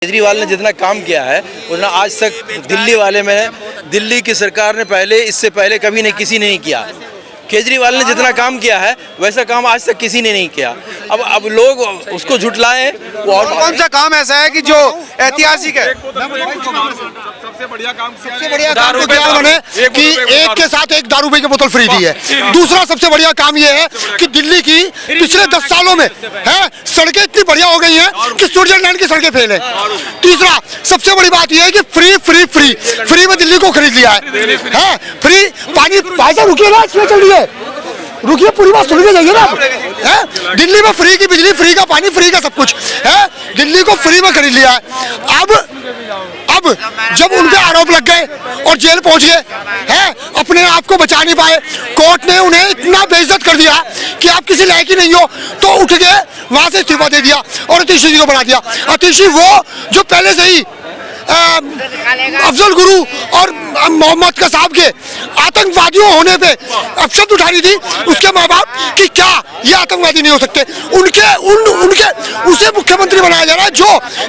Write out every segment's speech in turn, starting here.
केजरीवाल ने जितना काम किया है उतना आज तक दिल्ली की सरकार ने इससे पहले कभी नहीं किसी ने नहीं किया। केजरीवाल ने जितना काम किया है वैसा काम आज तक किसी ने नहीं किया। अब लोग उसको झुटलाएं। वो और कौन सा काम ऐसा है कि जो ऐतिहासिक है? सबसे बढ़िया काम तो क्या उन्होंने कि एक के साथ एक दारू की बोतल फ्री दी है। दूसरा सबसे बढ़िया काम ये है कि दिल्ली की पिछले 10 सालों में है सड़कें इतनी बढ़िया हो गई हैं कि स्विट्जरलैंड की सड़कें फेल है। तीसरा सबसे बड़ी बात यह है कि फ्री में दिल्ली को खरीद लिया है फ्री पानी। भाई साहब रुकिए ना, इसमें चल रही है, रुकिए, पूरी बात सुन के जाइए ना। है दिल्ली में फ्री की बिजली, फ्री का पानी, फ्री का सब कुछ है, दिल्ली को फ्री में खरीद लिया है। अब जब उनके आरोप लग गए और जेल पहुंच गए हैं, अपने आप को बचा नहीं पाए, कोर्ट ने उन्हें इतना बेइज्जत कर दिया कि आप किसी लायक ही नहीं हो, तो उठ के वहां से इस्तीफा दे दिया और अतिशी जी को बना दिया। अतिशी वो जो पहले से ही अफजल गुरु और मोहम्मद का साहब के आतंकवादियों होने पे अपशब्द उठा रही थी, उसके माँ बाप कि क्या ये आतंकवादी नहीं हो सकते, उनके उसे मुख्यमंत्री बनाया जा रहा है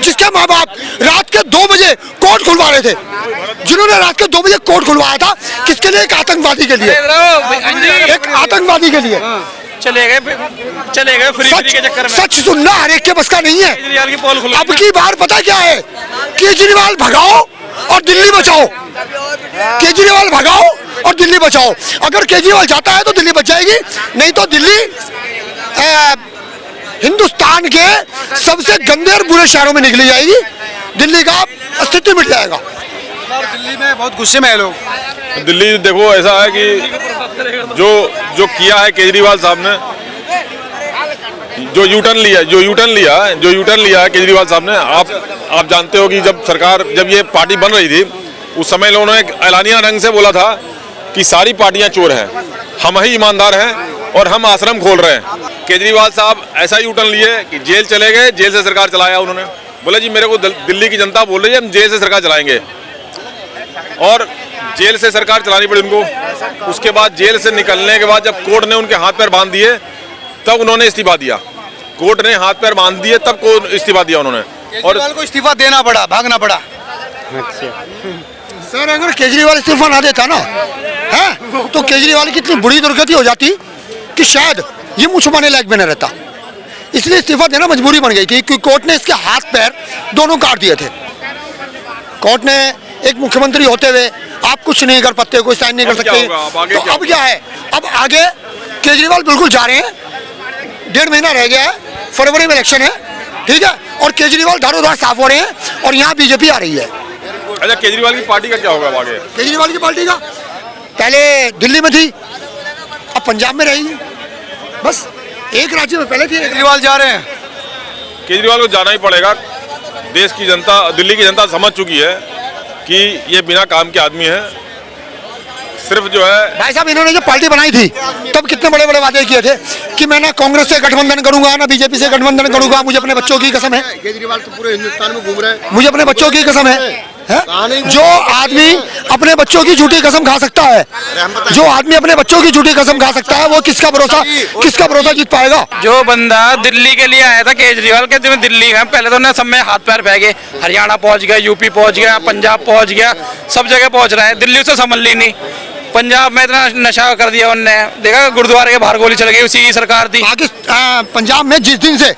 जिसके माँ बाप रात के 2 बजे कोर्ट खुलवा रहे थे, जिन्होंने रात के 2 बजे कोर्ट खुलवाया था। किसके लिए? एक आतंकवादी के लिए, एक आतंकवादी के लिए चले गए फ्री के चक्कर में। सच सुनना हर एक के बस का नहीं है। अब की बार पता क्या है, केजरीवाल भगाओ और दिल्ली बचाओ। केजरीवाल भगाओ और दिल्ली बचाओ। अगर केजरीवाल जाता है तो दिल्ली बच जाएगी, नहीं तो दिल्ली हिंदुस्तान के सबसे गंदे और बुरे शहरों में निकली जाएगी, दिल्ली का अस्तित्व मिट जाएगा। दिल्ली में बहुत गुस्से में है लोग। दिल्ली देखो ऐसा है कि जो किया है केजरीवाल साहब ने, जो यूटर्न लिया है केजरीवाल साहब ने। आप जानते हो कि जब ये पार्टी बन रही थी उस समय लोगों ने ऐलानिया रंग से बोला था कि सारी पार्टियां चोर हैं, हम ही ईमानदार हैं और हम आश्रम खोल रहे हैं। केजरीवाल साहब ऐसा यूटर्न लिए कि जेल चले गए, जेल से सरकार चलाया उन्होंने। बोले जी मेरे को दिल्ली की जनता बोल रही है हम जेल से सरकार चलाएंगे, और जेल से सरकार चलानी पड़ी उनको। उसके बाद जेल से निकलने के बाद जब कोर्ट ने उनके हाथ पैर बांध दिए तब उन्होंने इस्तीफा दिया। कोर्ट ने हाथ पैर बांध दिए तब को इस्तीफा दिया उन्होंने, और को इस्तीफा देना पड़ा, भागना पड़ा। सर अगर केजरीवाल इस्तीफा ना देता ना है तो केजरीवाल की इतनी बुरी दुर्गति हो जाती कि शायद ये मुँह छुपाने लायक भी न रहता। इसलिए इस्तीफा देना मजबूरी बन गई थी क्योंकि कोर्ट ने इसके हाथ पैर दोनों काट दिए थे। कोर्ट ने एक मुख्यमंत्री होते हुए आप कुछ नहीं कर सकते, कोई साइन नहीं कर सकते। तो अब क्या है, अब आगे केजरीवाल बिल्कुल जा रहे हैं, 1.5 महीना रह गया है, फरवरी में इलेक्शन है, ठीक है, और केजरीवाल दारोदार साफ हो रहे हैं और यहाँ बीजेपी आ रही है। अच्छा केजरीवाल की पार्टी का क्या होगा आगे? केजरीवाल की पार्टी का पहले दिल्ली में थी, अब पंजाब में रहेगी। बस एक राज्य में पहले थी। केजरीवाल जा रहे हैं, केजरीवाल को जाना ही पड़ेगा। देश की जनता, दिल्ली की जनता समझ चुकी है कि ये बिना काम के आदमी है। सिर्फ जो है भाई साहब इन्होंने जो पार्टी बनाई थी तब कितने बड़े बड़े वादे किए थे कि मैं ना कांग्रेस से गठबंधन करूंगा ना बीजेपी से गठबंधन करूंगा। मुझे अपने बच्चों की कसम है, केजरीवाल तो पूरे हिंदुस्तान में घूम रहे हैं, मुझे अपने बच्चों की कसम है? जो आदमी अपने बच्चों की झूठी कसम खा सकता है, जो आदमी अपने बच्चों की झूठी कसम खा सकता है, वो किसका भरोसा जीत पाएगा? जो बंदा दिल्ली के लिए आया था केजरीवाल के, दिल्ली है पहले तो उन्हें सब में हाथ पैर फेंके, हरियाणा पहुंच गया, यूपी पहुंच गया, पंजाब पहुंच गया, सब जगह पहुंच रहा है। दिल्ली उसे संभल ली नहीं। पंजाब में इतना नशा कर दिया उनने, देखा गुरुद्वारे के बाहर गोली चल गई, उसी की सरकार थी। पंजाब में जिस दिन से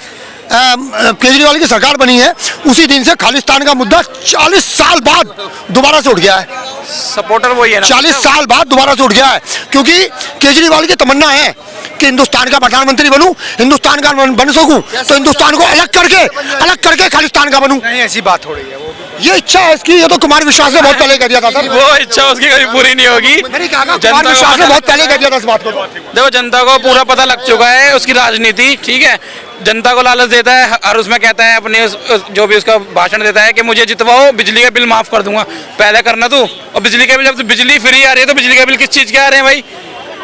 केजरीवाल की सरकार बनी है उसी दिन से खालिस्तान का मुद्दा 40 साल बाद दोबारा से उठ गया है। सपोर्टर वही है ना, 40 साल बाद दोबारा से उठ गया है, क्योंकि केजरीवाल की तमन्ना है कि हिंदुस्तान का प्रधानमंत्री बनूं, हिंदुस्तान का बन सकूं, तो हिंदुस्तान को अलग करके खालिस्तान का बनूं। नहीं ऐसी बात हो रही है, ये इच्छा है इसकी, ये तो कुमार विश्वास ने बहुत पहले कह दिया था सर। वो इच्छा उसकी कभी पूरी नहीं होगी। कुमार विश्वास ने बहुत पहले कह दिया था इस बात को। देखो जनता को पूरा पता लग चुका है उसकी राजनीति, ठीक है। जनता को लालच देता है और उसमें कहता है अपने जो भी उसका भाषण देता है कि मुझे जितवाओ, बिजली का बिल माफ कर दूंगा। पहले करना तू, और बिजली का बिल, जब बिजली फ्री आ रही है तो बिजली का बिल किस चीज़ के आ रहे हैं भाई?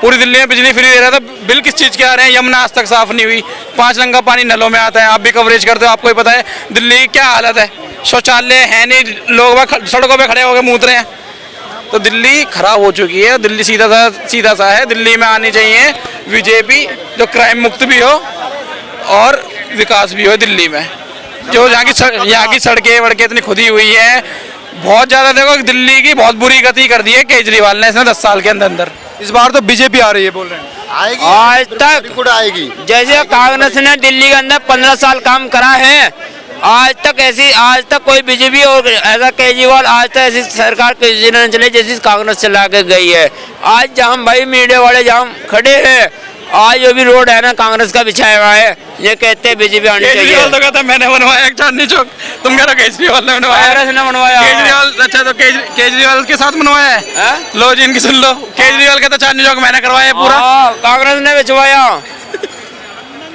पूरी दिल्ली में बिजली फ्री दे रहा था, बिल किस चीज़ के आ रहे हैं? यमुना आज तक साफ नहीं हुई, 5 रंग का पानी नलों में आता है, आप भी कवरेज करते हो, आपको ही पता है दिल्ली की क्या हालत है। शौचालय है नहीं, लोग सड़कों पे खड़े होकर मूत रहे हैं। तो दिल्ली खराब हो चुकी है। दिल्ली सीधा सा है, दिल्ली में आनी चाहिए बीजेपी, जो क्राइम मुक्त भी हो और विकास भी हो दिल्ली में। जो यहाँ की सड़कें वड़कें इतनी खुदी हुई है, बहुत ज्यादा। देखो दिल्ली की बहुत बुरी गति कर दी है केजरीवाल ने इसने 10 साल के अंदर अंदर। इस बार तो बीजेपी आ रही है बोल रहे हैं। आएगी, आज तक बिल्कुल आएगी। जैसे कांग्रेस ने दिल्ली के अंदर 15 साल काम करा है, आज तक कोई बीजेपी और ऐसा केजरीवाल आज तक ऐसी सरकार किसी ने नहीं चलाई जैसी कांग्रेस चला के गई है। आज जहाँ भाई मीडिया वाले जहाँ खड़े हैं, आज जो भी रोड है ना कांग्रेस का बिछाया हुआ है, ये कहते हैं बीजेपी आनी चाहिए। केजरीवाल तो कहता मैंने बनवाया एक चांदनी चौक, तुम कह रहे हो केजरीवाल ने बनवाया। कांग्रेस ने बनवाया। केजरीवाल अच्छा तो केजरीवाल के साथ बनवाया है। लो जी इनकी सुन लो, केजरीवाल कहता चांदनी चौक मैंने करवाया पूरा। कांग्रेस ने बिछवाया।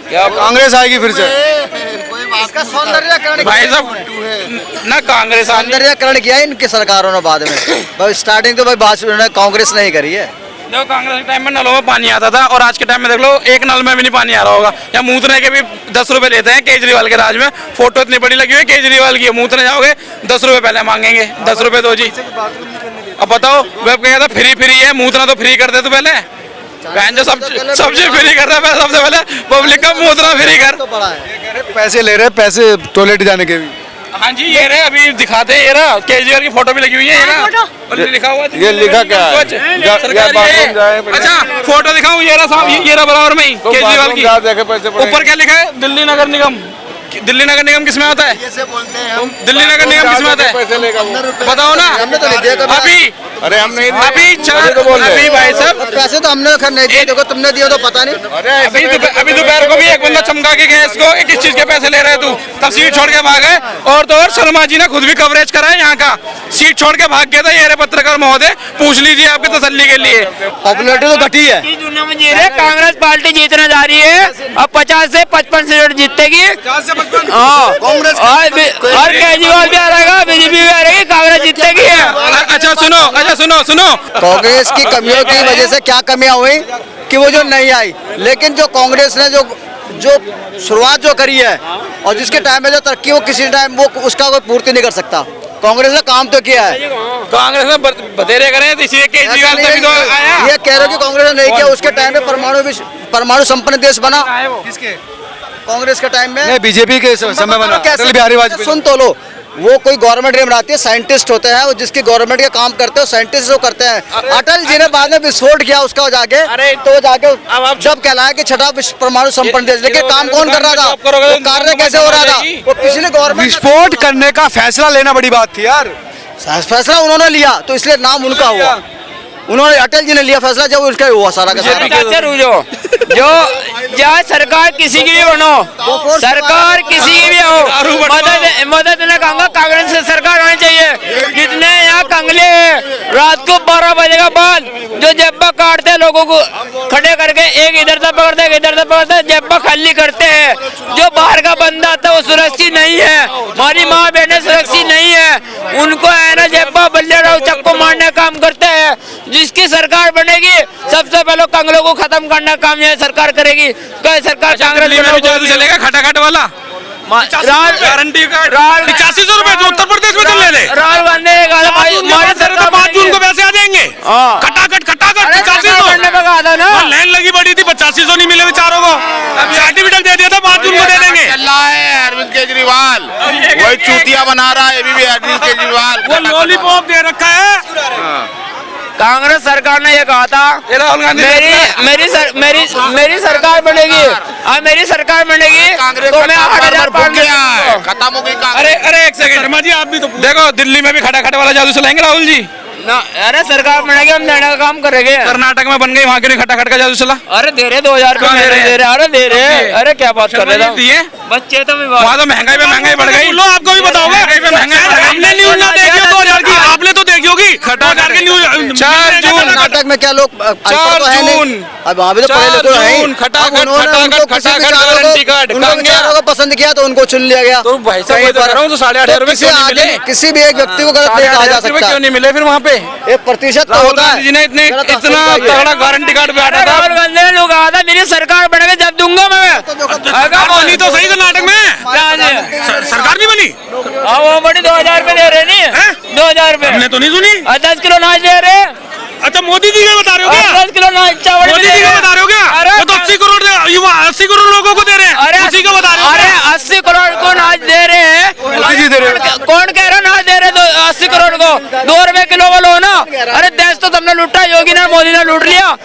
क्या कांग्रेस आएगी फिर से? इसका सौंदर्यकरण भाई साहब ना कांग्रेस आनी। सौंदर्यकरण किया है इनकी सरकारों ने बाद में। भाई स्टार्टिंग तो भाई भाजपा कांग्रेस नहीं करी है। देखो कांग्रेस के टाइम में नलों में पानी आता था और आज के टाइम में देख लो एक नल में भी नहीं पानी आ रहा होगा। या मूतने के भी 10 रुपए लेते हैं केजरीवाल के राज में। फोटो इतनी बड़ी लगी हुई है केजरीवाल की, मूतने जाओगे 10 रुपए पहले मांगेंगे, 10 रुपए दो जी। अब बताओ वेब कहता फ्री है, मूतना तो फ्री कर दे तू पहले। बहन जो सब्जी फ्री कर रहा है सबसे पहले पब्लिक का मूतना फ्री कर। पैसे ले रहे हैं, पैसे टॉयलेट जाने के भी। हाँ जी ये रहे अभी दिखाते हैं, ये रहा केजरीवाल की फोटो भी लगी हुई है। ये रहा और लिखा हुआ है, ये लिखा क्या है? सरकारी है। अच्छा फोटो दिखाऊं, ये रहा साहब, ये रहा बराबर में ही केजरीवाल की। ऊपर क्या लिखा है? दिल्ली नगर निगम। दिल्ली नगर निगम किसमें आता है? दिल्ली नगर निगम किसमें आता है बताओ ना। अभी अरे हम नहीं अभी भाई साहब पैसे तो हमने नहीं दिए, देखो तुमने दिया तो पता नहीं। अभी दोपहर को भी एक बंदा चमका के गया इसको, किस चीज के पैसे ले रहे तू, तब सीट छोड़ के भाग गए। और तो और शर्मा जी ने खुद भी कवरेज करा है यहाँ का, सीट छोड़ के भाग गया था। ये पत्रकार महोदय पूछ लीजिए आपके तसल्ली के लिए। पॉपुलरिटी तो घटी है। कांग्रेस पार्टी जीतने जा रही है, अब 50 से 55 सीट जीतेगी। कांग्रेस और केजरीवाल भी आ रहेगा, बीजेपी भी आ रहेगी, कांग्रेस जीतेगी। अच्छा सुनो कांग्रेस की कमियों की वजह से क्या कमियां हुई कि वो जो नहीं आई, लेकिन जो कांग्रेस ने जो शुरुआत जो करी है और जिसके टाइम में जो तरक्की वो किसी टाइम वो उसका कोई पूर्ति नहीं कर सकता। कांग्रेस ने काम तो किया है। कांग्रेस ने बतेरे करे तो इसलिए केजरीवाल तभी तो आया। ये कह रहे हो कि कांग्रेस ने नहीं किया, उसके टाइम में परमाणु संपन्न देश बना। किसके? कांग्रेस के टाइम में बीजेपी के समय बना। अटल बिहारी वाजपेयी। सुन तो लो, वो कोई गवर्नमेंट नहीं बनाती है, साइंटिस्ट होते हैं, वो जिसकी गवर्नमेंट के काम करते हैं साइंटिस्ट वो करते हैं। अटल जी ने बाद में विस्फोट किया उसका जाके, तो जाके जब कहलाया कि छठा परमाणु संपन्न देश, लेकिन काम कौन कर रहा था, वो कार्य कैसे हो रहा था, वो पिछले गवर्नमेंट। विस्फोट करने का फैसला लेना बड़ी बात थी यार। फैसला उन्होंने लिया तो इसलिए नाम उनका हुआ। उन्होंने अटल जी ने लिया फैसला जब उसका हुआ सारा का सारा। जो चाहे सरकार किसी की भी बनो, सरकार किसी की भी हो, मदद देने कहूँगा कांग्रेस से सरकार आनी चाहिए। जितने यहाँ कंगले रात को 12 बजे के बाद जो जेब्बा काटते हैं लोगों को खड़े करके, एक इधर से पकड़ते एक इधर से पकड़ते, जेब्बा खाली करते हैं। जो बाहर का बंदा आता है वो सुरक्षित नहीं है, हमारी माँ बहने सुरक्षित नहीं है, उनको है ना जेब्बा बल्ले चक्को मारने का काम करते हैं। जिसकी सरकार बनेगी सबसे पहले कंगलों को खत्म करने का काम यह सरकार करेगी। सरकार कांग्रेस चलेगा खटाखट वाला गारंटी कार्ड 8500 रुपए जो उत्तर प्रदेश में चल रहे राहुल गांधी ने कहा हमारी सरकार 5 जून को पैसे आ जाएंगे। खटाखट 8500 ना लाइन लगी पड़ी थी, 8500 नहीं मिले बेचारों को, सर्टिफिकेट दे दिया था 5 जून को दे देंगे। चल रहा है अरविंद केजरीवाल, वही चूतिया बना रहा है अभी भी अरविंद केजरीवाल। वो लॉलीपॉप दे रखा है। कांग्रेस सरकार ने ये कहा था राहुल गांधी मेरी सरकार बनेगी, मेरी सरकार बनेगी तो मैं 8000 खत्म हो गई। अरे एक सेकंड शर्मा जी, आप भी तो देखो दिल्ली में भी खटाखट वाला जादू चलाएंगे राहुल जी। ना अरे सरकार बनेगी हम देने का काम करेंगे। कर्नाटक में बन गई, वहाँ के खटाखट का जादू चला। अरे दे रहे 2000 रुपए दे रहे, अरे दे रहे, अरे क्या बात कर रहे थे बच्चे तो वहाँ तो महंगाई पे महंगाई बढ़ गई। लो आपको भी बताओगे हमने न्यूज ना देखी 2000 की, आपने तो देखी होगी खटाखट की न्यूज। 4 जून कर्नाटक में क्या लोग 4 जून अब वहाँ भी तो पढ़े लिखे हैं। उनको विचारों को पसंद किया तो उनको चुन लिया गया। तो भाई साहब बता रहा हूँ तो 8.5 रुपए किसी भी एक व्यक्ति को गलत नहीं कहा जा सकता। क्यों नहीं मिले फिर वहाँ पे? 1% तो होता है। जी ने इतना तगड़ा गारंटी कार्ड बैठा था। राहुल गांधी ने लोग कहा था मेरी सरकार बनेगी जब दूंगा मैं। बनी तो सही कर्नाटक में सरकार नहीं बनी। वो बड़ी 2000 रुपए दे रहे नहीं, 2000 रुपए हमने तो नहीं सुनी। 10 किलो अनाज दे रहे। अच्छा मोदी जी का बता रहे हो क्या? 10 किलो अनाज चावल मोदी जी का बता रहे हो क्या? अरे वो तो 80 करोड़ युवा 80 करोड़ लोगों को दे रहे हैं, अरे उसी का बता रहे हो। अरे 80 करोड़ को अनाज दे रहे रहे हो? कौन कह रहा ना दे रहे 80 करोड़ को? 2 रुपए किलो का लो ना। अरे देश तो तुमने लूटा, योगी ने मोदी ने लूट लिया।